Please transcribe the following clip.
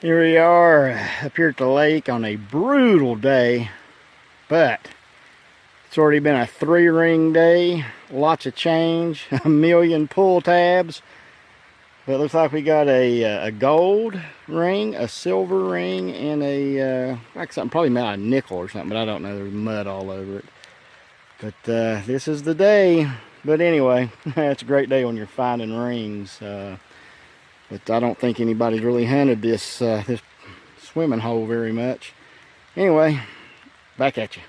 Here we are up here at the lake on a brutal day, but it's already been a 3-ring day, lots of change, a million pull tabs. But it looks like we got a gold ring, a silver ring, and a like something probably made out of nickel or something, but I don't know. There's mud all over it. But this is the day. But anyway, it's a great day when you're finding rings. But I don't think anybody's really hunted this this swimming hole very much. Anyway, back at you.